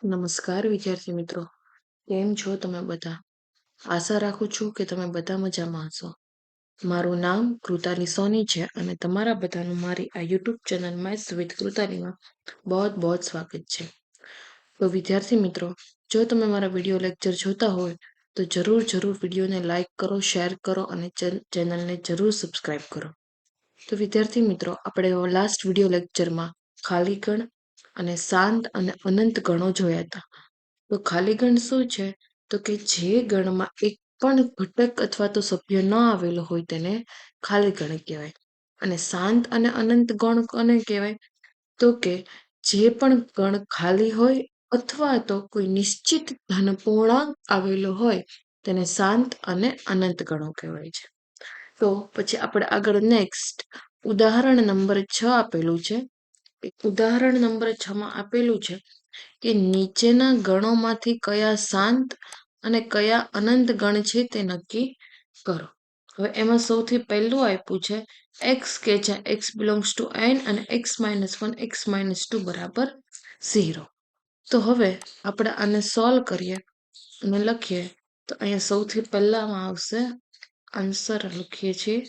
નમસ્કાર વિદ્યાર્થી મિત્રો, કેમ છો તમે બધા? આશા રાખું છું કે તમે બધા મજામાં હશો. મારું નામ કૃતાલી સોની છે અને તમારા બધાનું મારી આ યુટ્યુબ ચેનલ મેથ્સ વિથ કૃતાલીમાં બહુ સ્વાગત છે. તો વિદ્યાર્થી મિત્રો, જો તમે મારા વિડીયો લેક્ચર જોતા હોય તો જરૂર વિડીયોને લાઈક કરો, શેર કરો અને ચેનલને જરૂર સબસ્ક્રાઇબ કરો. તો વિદ્યાર્થી મિત્રો, આપણે લાસ્ટ વિડીયો લેક્ચરમાં ખાલી ગણ અને શાંત અને અનંત ગણો જોયા હતા. તો ખાલી ગણ શું છે? તો કે જે ગણમાં એક પણ ઘટક અથવા તો સભ્ય ન આવેલો હોય તેને ખાલી ગણ કહેવાય. અને શાંત અને અનંત ગણ કોને કહેવાય? તો કે જે પણ ગણ ખાલી હોય અથવા તો કોઈ નિશ્ચિત ધન પૂર્ણાંક આવેલો હોય તેને શાંત અને અનંત ગણો કહેવાય છે. તો પછી આપણે આગળ નેક્સ્ટ ઉદાહરણ નંબર 6 આપેલું છે. ઉદાહરણ નંબર 6 માં આપેલું છે કે નીચેના ગણોમાંથી કયા શાંત અને કયા અનંત ગણ છે તે નક્કી કરો. હવે એમાં સૌથી પહેલું આપ્યું છે x કે જ્યાં x બિલોંગ્સ ટુ n અને x - 1 x - 2 બરાબર 0. તો હવે આપણે આને સોલ્વ કરીએ અને લખીએ. તો અહીંયા સૌથી પહેલામાં આવશે આન્સર લખીએ છીએ.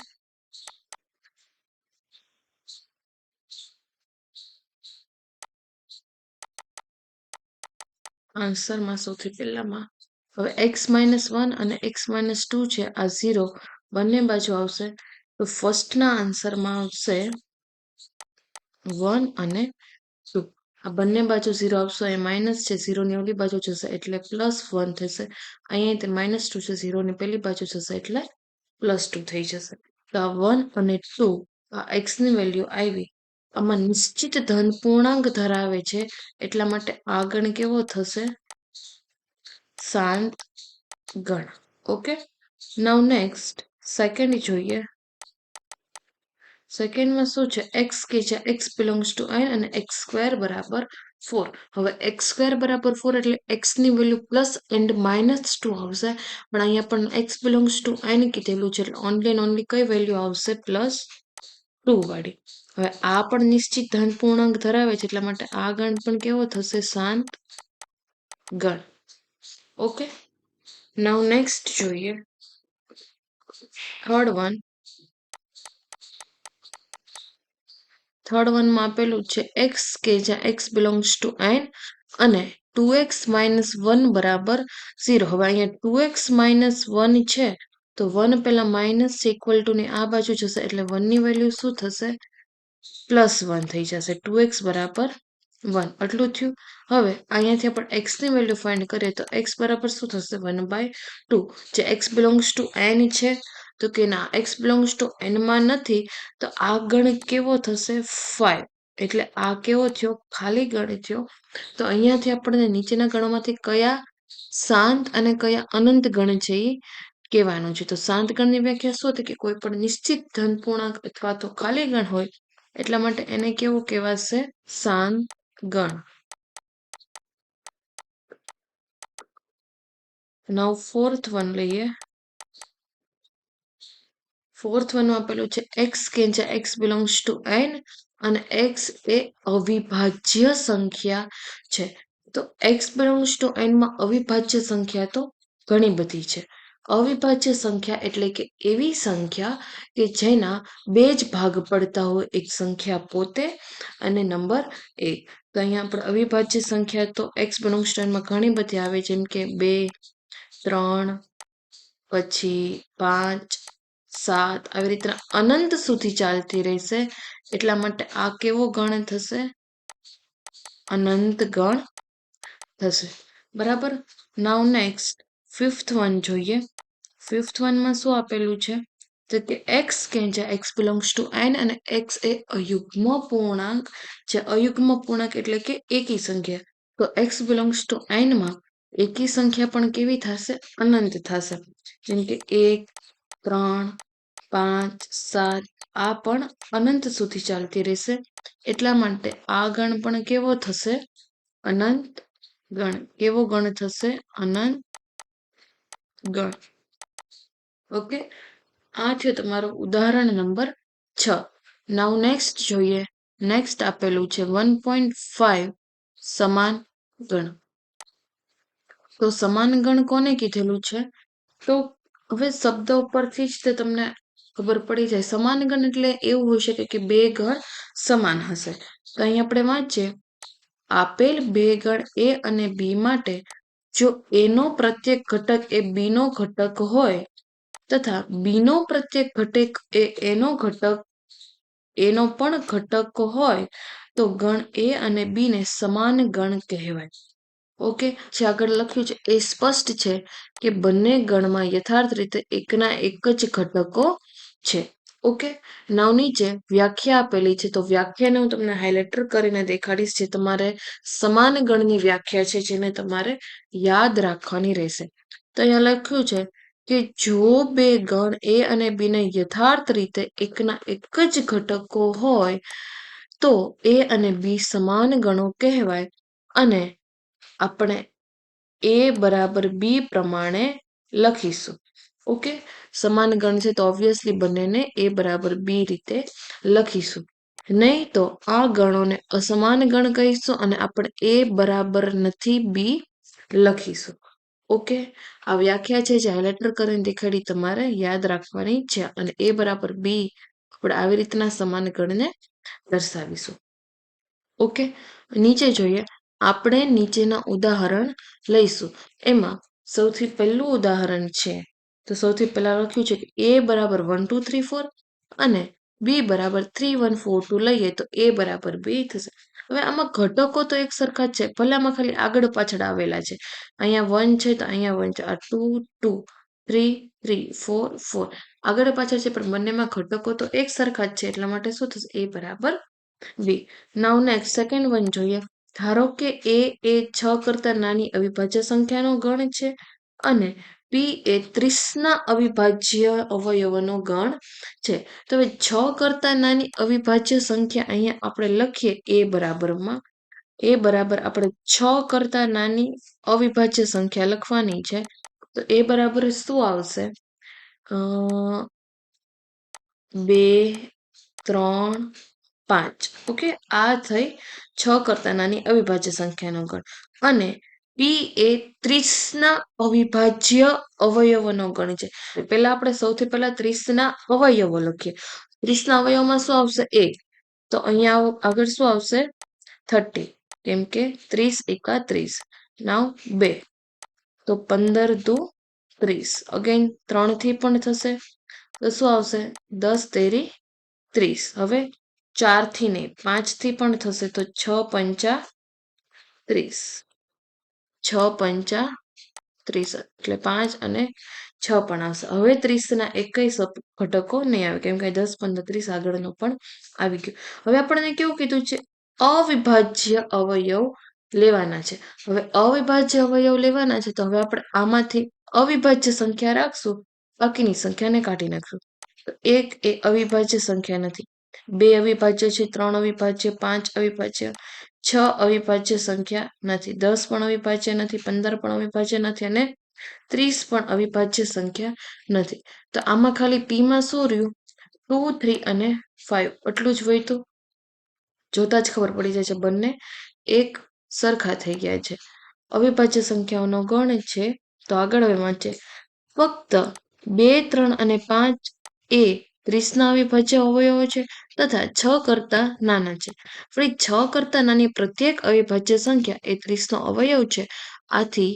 આન્સરમાં સૌથી પહેલામાં હવે x - 1 અને x - 2 છે, આ 0 બંને બાજુ આવશે. તો ફર્સ્ટના આન્સરમાં આવશે 1 અને 2. આ બંને બાજુ 0 આવશે. અહીં માઇનસ છે, 0 ની ઓલી બાજુ જશે એટલે +1 થશે. અહીંયા તે -2 છે, 0 ની પેલી બાજુ જશે એટલે +2 થઈ જશે. તો આ 1 અને 2 આ x ની વેલ્યુ આવી. આમાં નિશ્ચિત ધન પૂર્ણાંક ધરાવે છે એટલા માટે આ ગણ કેવો થશે? શાંત ગણ. ઓકે, નાઉ નેક્સ્ટ સેકન્ડ જોઈએ. સેકન્ડમાં શું છે? x કે જ્યાં x બિલોંગ્સ ટુ n અને x² બરાબર 4. હવે x² બરાબર 4 એટલે x ની વેલ્યુ પ્લસ એન્ડ -2 આવશે. પણ અહીંયા પણ x બિલોંગ્સ ટુ n કીધેલું છે એટલે ઓનલી એન્ડ ઓનલી કઈ વેલ્યુ આવશે? +2 વાળી. હવે આ પણ નિશ્ચિત ધન પૂર્ણાંક ધરાવે છે એટલા માટે આ ગણ પણ કેવો થશે? શાંત ગણ. ઓકે, નાઉ નેક્સ્ટ જોઈએ. થર્ડ વનમાં આપેલું છે x કે જ્યાં x બિલોંગ્સ ટુ n અને 2x - 1 બરાબર 0. હવે અહીંયા 2x - 1 છે તો 1 પેલા માઇનસ છે, ઇક્વલ ટુ ની આ બાજુ જશે એટલે 1 ની વેલ્યુ શું થશે? +1 થઈ જશે. 2x બરાબર 1 આટલું થયું. હવે અહીંયાથી આપણે x ની વેલ્યુ ફાઇન્ડ કરીએ તો x બરાબર શું થશે? 1/2. જે x બિલોંગ્સ ટુ n છે તો કે ના, x બિલોંગ્સ ટુ n માં નથી તો આ ગણ કેવો થશે? 5. એટલે આ કેવો થયો? ખાલી ગણ થયો. તો અહીંયાથી આપણને નીચેના ગણોમાંથી કયા શાંત અને કયા અનંત ગણ છે એ કહેવાનું છે. તો શાંત ગણની વ્યાખ્યા શું હતી? કે કોઈ પણ નિશ્ચિત ધન પૂર્ણાંક અથવા તો ખાલી ગણ હોય એટલા માટે એને કેવું કહેવાશે? શાંત ગણ. નાઉ ફોર્થ વન લઈએ. ફોર્થ વનમાં આપેલું છે x કે જ્યાં x બિલોંગ્સ ટુ n અને x એ અવિભાજ્ય સંખ્યા છે. તો x બિલોંગ્સ ટુ n માં અવિભાજ્ય સંખ્યા તો ઘણી બધી છે. અવિભાજ્ય સંખ્યા એટલે કે એવી સંખ્યા કે જેના બે જ ભાગ પડતા હોય, એક સંખ્યા પોતે અને નંબર 1. તો અહીંયા આપણે અવિભાજ્ય સંખ્યા તો x બિલોંગ્સ ટુ n માં ઘણી બધી આવે, જેમ કે 2, 3, પછી 5, 7 આવી રીતના અનંત સુધી ચાલતી રહેશે. એટલા માટે આ કેવો ગણ થશે? અનંત ગણ થશે. બરાબર. નાઉ નેક્સ્ટ ફિફ્થ વન જોઈએ. ફિફ્થ વનમાં શું આપેલું છે? તો કે x કે જ્યાં x બિલોંગ્સ ટુ n અને x એ અયુગ્મ પૂર્ણાંક છે. અયુગ્મ પૂર્ણાંક એટલે કે એકી સંખ્યા. તો x બિલોંગ્સ ટુ n માં એકી સંખ્યા પણ કેવી થશે? અનંત થશે. જેમ કે 1, 3, 5, 7 આ પણ અનંત સુધી ચાલતી રહેશે. એટલા માટે આ ગણ પણ કેવો થશે? અનંત ગણ. કેવો ગણ થશે? અનંત ગણ. ઓકે, આ થયો તમારું ઉદાહરણ નંબર 6. નાઉ નેક્સ્ટ જોઈએ. નેક્સ્ટ આપેલું છે 1.5 સમાન ગણ. તો સમાન ગણ કોને કીધેલું છે? તો હવે શબ્દ ઉપરથી જ તે તમને ખબર પડી જાય. સમાન ગણ એટલે એવું હોઈ શકે કે બે ગણ સમાન હશે. તો અહીં આપણે વાંચીએ, આપેલ બે ગણ A અને B માટે જો A નો પ્રત્યેક ઘટક એ B નો ઘટક હોય તથા B નો પ્રત્યેક ઘટક એ A નો ઘટક એનો પણ ઘટક હોય તો ગણ A અને B ને સમાન ગણ કહેવાય. ઓકે, જે આગળ લખ્યું છે એ સ્પષ્ટ છે કે બંને ગણમાં યથાર્થ રીતે એકના એક જ ઘટકો છે. ઓકે, નાવ નીચે વ્યાખ્યા આપેલી છે, તો વ્યાખ્યાને હું તમને હાઇલાઇટર કરીને દેખાડીશ, જે તમારે સમાન ગણની વ્યાખ્યા છે, જેને તમારે યાદ રાખવાની રહેશે. તો અહીંયા લખ્યું છે કે જો બે ગણ A અને B ને યથાર્થ રીતે એકના એક જ ઘટકો હોય તો A અને B સમાન ગણો કહેવાય અને આપણે A બરાબર B પ્રમાણે લખીશું. ઓકે, સમાન ગણ છે તો ઓબ્વિયસલી બંનેને A બરાબર B રીતે લખીશું. નહીં તો આ ગણોને અસમાન ગણ કહીશું અને આપણે A બરાબર નથી B લખીશું. ઓકે, આ વ્યાખ્યા છે જે હાઇલાઇટર કરીને દેખાડી તમારે યાદ રાખવાની છે અને A બરાબર B આપણે આવી રીતના સમાન ગણને દર્શાવીશું. ઓકે, નીચે જોઈએ, આપણે નીચેના ઉદાહરણ લઈશું. એમાં સૌથી પહેલું ઉદાહરણ છે, તો સૌથી પહેલા લખ્યું છે કે A બરાબર 1 2 3 4 અને B બરાબર 3 1 4 2 લઈએ તો A બરાબર 2 થશે. હવે આમાં ઘટકો તો એક સરખા જ છે, ભલે આમાં ખાલી આગળ પાછળ આવેલા છે. અહીંયા 1 છે તો અહીંયા 1 છે, આ 2 2 3 3 4 4 આગળ પાછળ છે, પણ બંનેમાં ઘટકો તો એક સરખા જ છે, એટલા માટે શું થશે? A બરાબર B. નાઉ નેક્સ્ટ સેકન્ડ વન જોઈએ. ધારો કે A એ 6 કરતા નાની અવિભાજ્ય સંખ્યાનો ગણ છે અને P એ 30 ના અવિભાજ્ય અવયવોનો ગણ છે. તો હવે 6 કરતા નાની અવિભાજ્ય સંખ્યા અહીંયા આપણે લખીએ A બરાબરમાં. A બરાબર આપણે 6 કરતા નાની અવિભાજ્ય સંખ્યા લખવાની છે. તો A બરાબર શું આવશે? 2 3 5. ઓકે, આ થઈ 6 કરતા નાની અવિભાજ્ય સંખ્યાનો ગણ અને P એ 30 ના અવિભાજ્ય અવયવોનો ગણ છે. પહેલા આપણે સૌથી પહેલા 30 ના અવયવો લખીએ. 30 ના અવયવમાં શું આવશે? 1. તો અહીંયા આગળ શું આવશે? 30, કેમ કે 30 એકા 30. નાવ 2 તો 15 દુ 30. અગેન 3 થી પણ થશે તો શું આવશે? 10 તેરી 30. હવે 4 થી નહીં, 5 થી પણ થશે તો 6 પંચા 30. 6 પંચા 30 એટલે 5 અને 6 પણ આવશે. હવે 30 ના એકેય ઘટકો નહીં આવે, કેમ કે 10 15 30 આગળનો પણ આવી ગયો. હવે આપણને કેવું કીધું છે? અવિભાજ્ય અવયવ લેવાના છે. હવે અવિભાજ્ય અવયવ લેવાના છે તો હવે આપણે આમાંથી અવિભાજ્ય સંખ્યા રાખશું, બાકીની સંખ્યાને કાઢી નાખશું. તો 1 એ અવિભાજ્ય સંખ્યા નથી, 2 અવિભાજ્ય છે, 3 અવિભાજ્ય, 5 અવિભાજ્ય, 6 અવિભાજ્ય સંખ્યા નથી, 10 પણ અવિભાજ્ય નથી, 15 પણ અવિભાજ્ય નથી અને 30 પણ અવિભાજ્ય સંખ્યા નથી. તો આમાં ખાલી P માં શું રહ્યું? 2 3 અને 5 એટલું જ હોય. તો જોતા જ ખબર પડી જાય છે બંને એક સરખા થઈ ગયા છે. અવિભાજ્ય સંખ્યાઓનો ગણ છે. તો આગળ હવે વાંચે, ફક્ત 2 3 અને 5 એ 30 ના અવિભાજ્ય અવયવો છે તથા 6 કરતા નાના છે. ફરી 6 કરતા નાની પ્રત્યેક અવિભાજ્ય સંખ્યા એ 30 નો અવયવ છે. આથી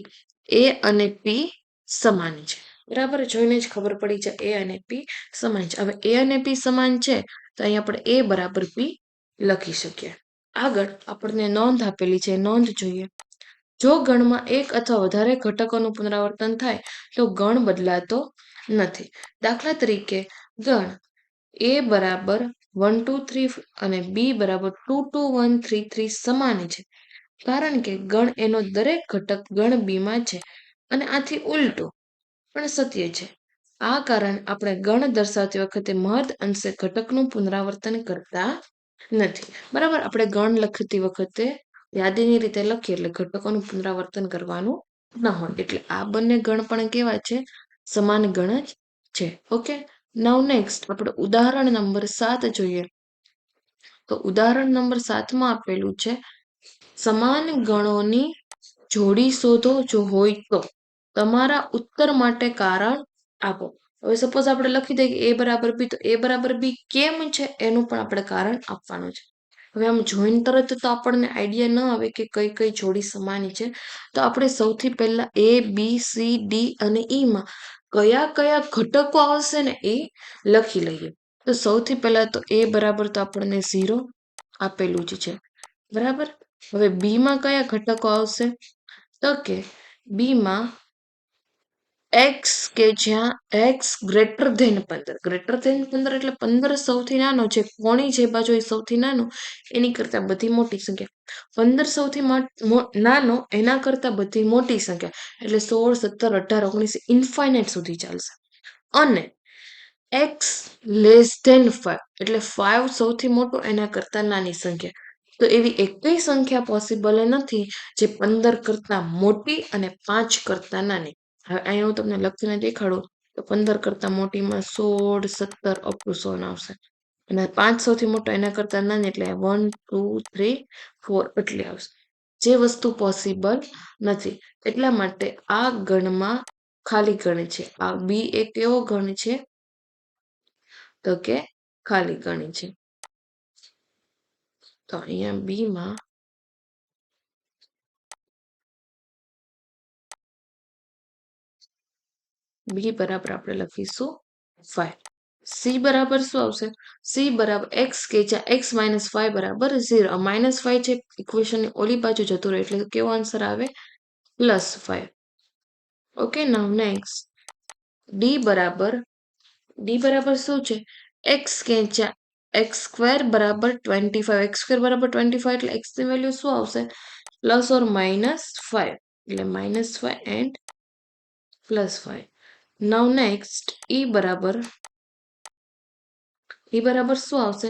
A અને P સમાન છે. બરાબર, જોઈને જ ખબર પડી જાય A અને P સમાન છે. હવે A અને P સમાન છે તો અહીં આપણે A બરાબર P લખી શકીએ. આગળ આપણને નોંધ આપેલી છે, નોંધ જોઈએ. જો ગણમાં એક અથવા વધારે ઘટકોનું પુનરાવર્તન થાય તો ગણ બદલાતો નથી. દાખલા તરીકે ગણ A બરાબર 1 2 3 અને B બરાબર 2 2 1 3 3 સમાન છે, કારણ કે ગણ એનો દરેક ઘટક ગણ B માં છે અને આથી ઉલટું પણ સત્ય છે. આ કારણ આપણે ગણ દર્શાવતી વખતે મહદ અંશે ઘટકનું પુનરાવર્તન કરતા નથી. બરાબર, આપણે ગણ લખતી વખતે યાદીની રીતે લખીએ એટલે ઘટકોનું પુનરાવર્તન કરવાનું ન હોય. એટલે આ બંને ગણ પણ કેવા છે? સમાન ગણ જ છે. ઓકે, નાઉ નેક્સ્ટ આપણે ઉદાહરણ નંબર 7 જોઈએ. તો ઉદાહરણ નંબર 7 માં આપેલું છે સમાન ગણોની જોડી શોધો જો હોય તો તમારા ઉત્તર માટે કારણ આપો. હવે સપોઝ આપણે લખી દઈએ કે એ બરાબર બી, તો એ બરાબર બી કેમ છે એનું પણ આપણે કારણ આપવાનું છે. હવે આમ જોઈને તરત તો આપણને આઈડિયા ન આવે કે કઈ કઈ જોડી સમાન છે. તો આપણે સૌથી પહેલા એ બી સી ડી અને ઈ માં કયા કયા ઘટકો આવશે ને એ લખી લઈએ. તો સૌથી પહેલા તો એ બરાબર તો આપણને 0 આપેલું જ છે, બરાબર. હવે બી માં કયા ઘટકો આવશે? તો કે બી માં એક્સ, કે જ્યાં x greater than 15. Greater than 15 એટલે 15 સૌથી નાનો છે, કોણી જે બાજુ એ સૌથી નાનો એની કરતા બધી મોટી સંખ્યા. 15 સૌથી નાનો એના કરતા બધી મોટી સંખ્યા એટલે 16, 17, 18, 19 ઇન્ફાઇનાઇટ સુધી ચાલશે. અને એક્સ લેસ ધેન 5 એટલે 5 સૌથી મોટો એના કરતા નાની સંખ્યા. તો એવી એકેય સંખ્યા પોસિબલ નથી જે 15 કરતા મોટી અને 5 કરતા નાની. હવે અહીંયા હું તમને લખીને દેખાડું તો 15 કરતા મોટીમાં 16, 17 અપ ટુ 100 આવશે. અને 5 સૌથી મોટો એના કરતા નાની એટલે 1, 2, 3, 4 એટલી આવશે. જે વસ્તુ પોસિબલ નથી. એટલા માટે આ ગણમાં ખાલી ગણ છે. આ બી એક એવો ગણ છે તો કે ખાલી ગણ છે. તો અહીંયા બી માં બી બરાબર આપણે લખીશું 5. સી બરાબર શું આવશે? સી બરાબર એક્સ, કે જ્યાં એક્સ માઇનસ 5 બરાબર 0. આ -5 છે ઇક્વેશનની ઓલી બાજુ જતું રહે એટલે કેવો આન્સર આવે? +5. ઓકે, નાઉ નેક્સ્ટ ડી બરાબર શું છે? એક્સ, કે જ્યાં એક્સ સ્ક્વેર બરાબર 25. એક્સ સ્ક્વેર બરાબર 25 એટલે એક્સ ની વેલ્યુ શું આવશે? પ્લસ ઓર -5 એટલે -5 એન્ડ +5. નાઉ નેક્સ્ટ ઈ બરાબર શું આવશે?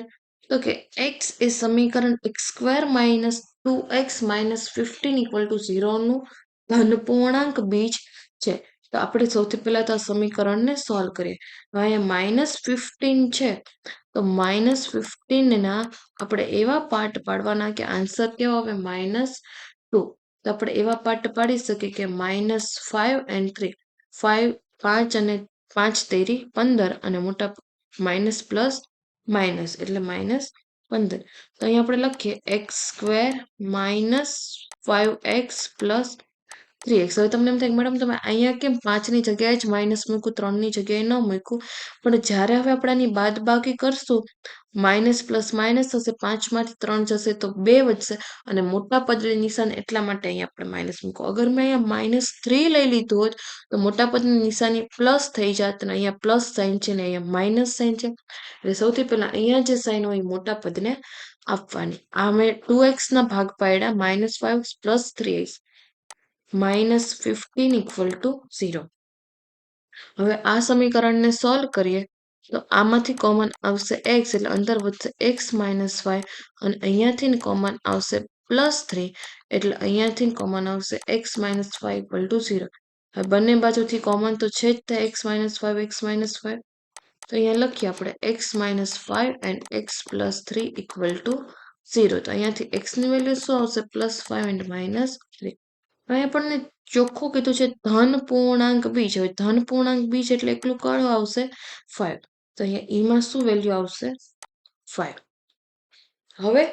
તો કે એક્સ એ સમીકરણ x² - 2x - 15 = 0 નું ધનપૂર્ણાંક બીજ છે. તો આપણે સૌથી પહેલા તો આ સમીકરણને સોલ્વ કરીએ. અહીંયા -15 છે તો -15 ના આપણે એવા પાર્ટ પાડવાના કે આન્સર કેવો આવે? -2. તો આપણે એવા પાર્ટ પાડી શકીએ કે -5 and 3. 5 અને 5 તેરી 15 અને મોટા માઇનસ પ્લસ માઇનસ એટલે -15. તો અહીંયા આપણે લખીએ x² - 5x + 3x. હવે તમને એમ થાય કે મેડમ તમે અહીંયા કેમ 5 ની જગ્યાએ જ માઇનસ મૂક્યું, 3 ની જગ્યાએ ન મૂક્યું? પણ જ્યારે હવે આપણે આની બાદબાકી કરશું, માઇનસ પ્લસ માઇનસ થશે, 5 માંથી 3 જશે તો 2 વધશે અને મોટા પદની નિશાન એટલા માટે અહીંયા આપણે માઇનસ મૂકો. અગર મેં અહીંયા -3 લઈ લીધું હોત તો મોટા પદની નિશાની પ્લસ થઈ જાત અને અહીંયા પ્લસ સાઇન છે ને અહીંયા માઇનસ સાઇન છે. એટલે સૌથી પહેલા અહીંયા જે સાઇન હોય એ મોટા પદને આપવાની. આ મેં 2x ના ભાગ પાડ્યા, -5 + 3x -15 = 0. હવે આ સમીકરણને સોલ્વ કરીએ તો આમાંથી કોમન આવશે x એટલે અંદર વધશે x - 5 અને અહીંયાથી કોમન આવશે +3 એટલે અહીંયાથી કોમન આવશે x - 5 = 0. હવે બંને બાજુથી કોમન તો છે જ તે x - 5 x - 5. તો અહીંયા લખીએ આપણે x - 5 and x + 3 = 0. તો અહીંયાથી x ની વેલ્યુ શું આવશે? +5 and -3. અહીં આપણને ચોખ્ખું કીધું છે ધન પૂર્ણાંક બીજ. હવે ધન પૂર્ણાંક બીજ એટલે એકલું કયું આવશે? 5. તો અહીંયા ઈમાં શું વેલ્યુ આવશે? 5. હવે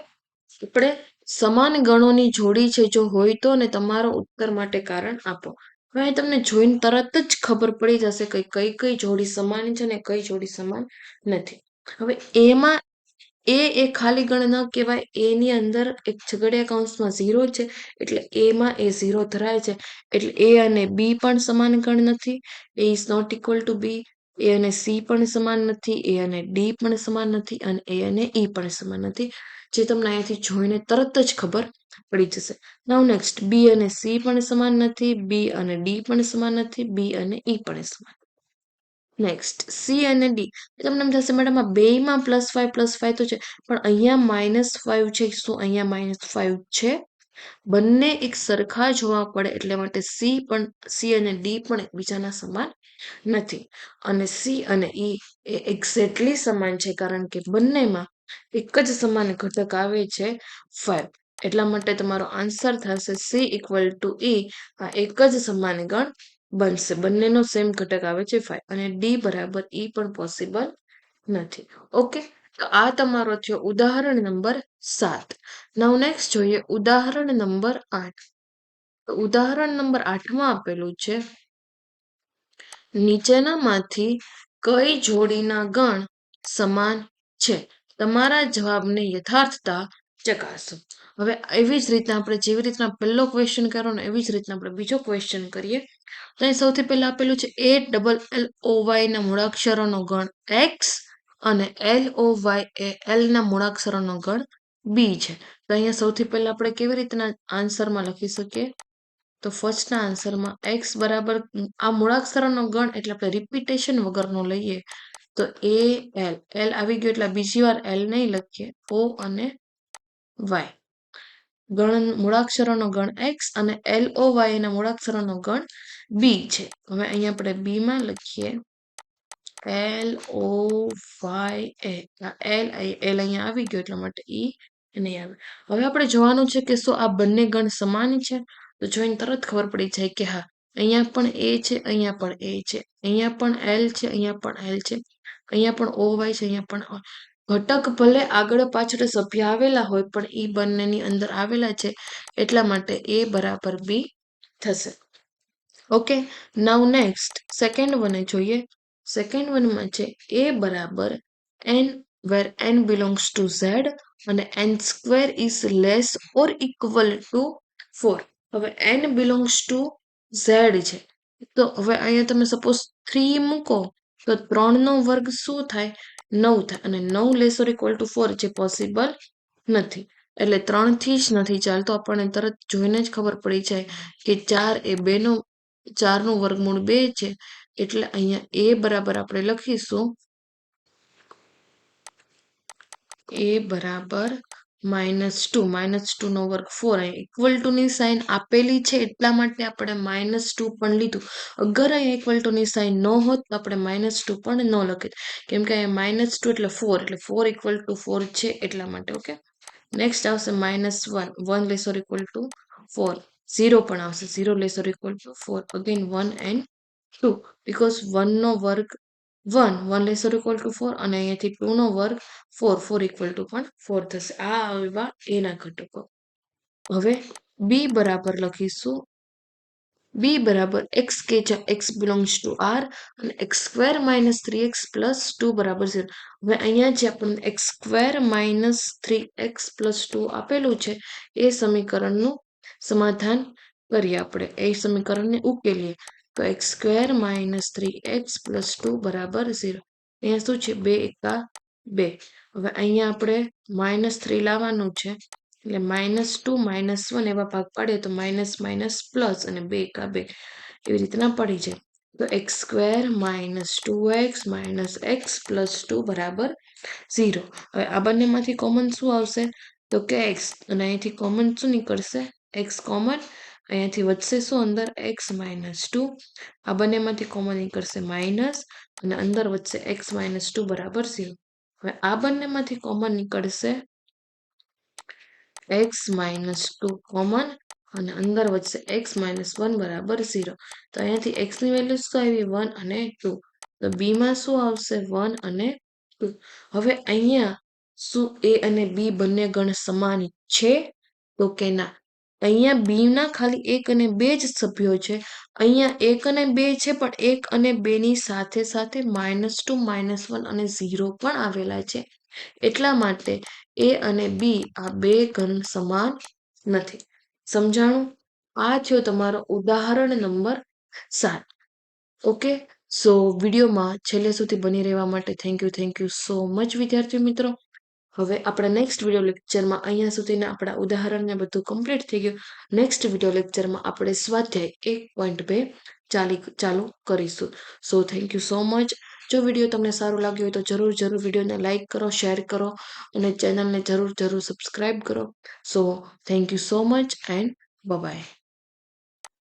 આપણે સમાન ગણોની જોડી છે જો હોય તો ને તમારો ઉત્તર માટે કારણ આપો. હવે તમને જોઈને તરત જ ખબર પડી જશે કે કઈ કઈ જોડી સમાન છે ને કઈ જોડી સમાન નથી. હવે એમાં એ ખાલી ગણ ન કહેવાય. એની અંદર એક છગડીયા કૌંસમાં 0 છે એટલે એમાં એ 0 ધરાય છે એટલે એ અને બી પણ સમાન ગણ નથી. એ ઇઝ નોટ ઇક્વલ ટુ બી. એ અને સી પણ સમાન નથી. એ અને ડી પણ સમાન નથી અને એ અને ઈ પણ સમાન નથી. જે તમને અહીંયાથી જોઈને તરત જ ખબર પડી જશે. નાઉ નેક્સ્ટ બી અને સી પણ સમાન નથી. બી અને ડી પણ સમાન નથી. બી અને ઈ પણ સમાન. નેક્સ્ટ સી અને ડી. તમને એમ થશે મેડમ આ બેયમાં +5 તો છે પણ અહીંયા -5 છે. શું અહીંયા -5 છે? બંને એક સરખા જોવા પડે એટલે માટે સી અને ડી પણ એકબીજાના સમાન નથી. અને સી અને ઈ એ એક્ઝેક્ટલી સમાન છે કારણ કે બંનેમાં એક જ સમાન ઘટક આવે છે 5. એટલા માટે તમારો આન્સર થશે C ઇક્વલ ટુ E. આ એક જ સમાન ગણ બનશે. બંનેનો સેમ ઘટક આવે છે 5 અને D બરાબર E પણ પોસિબલ નથી. ઓકે, તો આ તમારો થયો ઉદાહરણ નંબર 7. નાઉ નેક્સ્ટ જોઈએ ઉદાહરણ નંબર 8. ઉદાહરણ નંબર 8માં આપેલું છે નીચેનામાંથી કઈ જોડીના ગણ સમાન છે? તમારા જવાબને યથાર્થતા ચકાસો. હવે એવી જ રીતના આપણે જેવી રીતના પહેલો ક્વેશ્ચન કર્યો ને એવી જ રીતના આપણે બીજો ક્વેશ્ચન કરીએ. તો અહીં સૌથી પહેલા આપેલું છે ALLOY ના મૂળાક્ષરોનો ગણ x અને LOY એ L ના મૂળાક્ષરોનો ગણ b છે. તો અહીંયા સૌથી પહેલા આપણે કેવી રીતના આન્સરમાં લખી શકીએ? તો ફર્સ્ટના આન્સરમાં x બરાબર આ મૂળાક્ષરોનો ગણ એટલે આપણે રિપીટેશન વગરનો લઈએ તો L આવી ગયો એટલે બીજી વાર L નહીં લખીએ O અને y. ગણ મૂળાક્ષરોનો ગણ x અને LOY ના મૂળાક્ષરોનો ગણ b છે. હવે અહીંયા આપણે b માં લખીએ LOY L અહીંયા આવી ગયો એટલા માટે E નહીં આવે. હવે આપણે જોવાનું છે કે શું આ બંને ગણ સમાન છે? તો જોઈને તરત ખબર પડી જાય કે હા, અહીંયા પણ A છે, અહીંયા પણ A છે, અહીંયા પણ L છે, અહીંયા પણ L છે, અહીંયા પણ OY છે, અહીંયા પણ ઘટક ભલે આગળ પાછળ સભ્ય આવેલા હોય પણ એ બંનેની અંદર આવેલા છે એટલા માટે A બરાબર B થશે. ઓકે, નાઉ નેક્સ્ટ સેકન્ડ વન જોઈએ. સેકન્ડ વનમાં છે A બરાબર N where N belongs to Z અને N square is less or equal to 4. હવે N belongs to Z છે તો હવે અહીંયા તમે સપોઝ 3 મૂકો તો 3 નો વર્ગ શું થાય? 9 થાય અને 9 લેસ ઓર ઇક્વલ ટુ 4 જે પોસિબલ નથી. એટલે 3 થી જ નથી ચાલતો. આપણને તરત જોઈને જ ખબર પડી જાય કે 4 એ 2 નો 4 નું વર્ગમૂળ 2 છે એટલે અહીંયા A બરાબર આપણે લખીશું A બરાબર -2 નો વર્ગ 4 અહીં ઇક્વલ ટુ ની સાઇન આપેલી છે એટલા માટે આપણે -2 પણ લીધું. અગર અહીં ઇક્વલ ટુ ની સાઇન ન હોત તો આપણે -2 પણ ન લખીત કેમ કે અહીંયા -2 એટલે 4 એટલે 4 ઇક્વલ ટુ 4 છે એટલા માટે. ઓકે, નેક્સ્ટ આવશે -1 1 લેસ ઓર ઇક્વલ ટુ 4 0 પણ આવશે 0 less or equal to 4 again 1 and 2 because 1 નો વર્ગ 1 લેસ ઓર ઇક્વલ ટુ 4 અને અહીંયાથી 2 નો વર્ગ 4 ઇક્વલ ટુ પણ 4 થશે. આ આવ્યા એના ઘટકો. હવે B બરાબર લખીશું B બરાબર x કે જ્યાં x બિલોંગ્સ ટુ R અને x square minus 3x plus 2 બરાબર 0. હવે અહીંયા જે આપણને x square minus 3x plus 2 આપેલું છે એ સમીકરણનું સમાધાન કરીએ આપણે. એ સમીકરણને ઉકેલીએ તો x square minus 3x plus 2 બરાબર 0. અહીંયા શું છે 2 એકા 2. હવે અહીંયા આપણે -3 લાવવાનું છે એટલે -2 -1 એવા ભાગ પાડીએ તો માઇનસ માઇનસ પ્લસ અને 2 એકા 2 એવી રીતના પડી જાય તો x square minus 2x minus x plus 2 બરાબર 0. હવે આ બંનેમાંથી કોમન શું આવશે? તો કે x અને અહીંથી કોમન શું નીકળશે? x common. અહીંયાથી વધશે શું અંદર? x minus 2. આ બંનેમાંથી કોમન નીકળશે માઇનસ અને અંદર વધશે x માઇનસ 2 બરાબર 0. હવે આ બંનેમાંથી કોમન નીકળશે x માઇનસ 2 કોમન અને અંદર વધશે x માઇનસ 1 બરાબર 0. તો અહીંયાથી x ની વેલ્યુ શું આવી? 1 અને 2. તો b માં શું આવશે? 1 અને 2. હવે અહીંયા શું a અને b બંને ગણ સમાન છે? તો કે ના. અહીંયા b ના ખાલી 1 અને 2 જ સભ્યો છે. અહીંયા 1 અને 2 છે પણ 1 અને 2 ની સાથે સાથે -2 -1 અને 0 પણ આવેલા છે એટલા માટે A અને B આ બે ઘન સમાન નથી. સમજાણું? આ થયો તમારો ઉદાહરણ નંબર 7. ઓકે, સો વિડીયોમાં છેલ્લે સુધી બની રહેવા માટે થેન્ક યુ સો મચ વિદ્યાર્થી મિત્રો. હવે આપણા નેક્સ્ટ વિડીયો લેક્ચરમાં અહીંયા સુધીના આપણા ઉદાહરણને બધું કમ્પ્લીટ થઈ ગયું. નેક્સ્ટ વિડીયો લેક્ચરમાં આપણે સ્વાધ્યાય 1.2 ચાલુ કરીશું. સો થેન્ક યુ સો મચ. જો વિડીયો તમને સારું લાગ્યો હોય તો જરૂર વિડીયોને લાઇક કરો, શેર કરો અને ચેનલને જરૂર સબસ્ક્રાઇબ કરો. So thank you so much and by.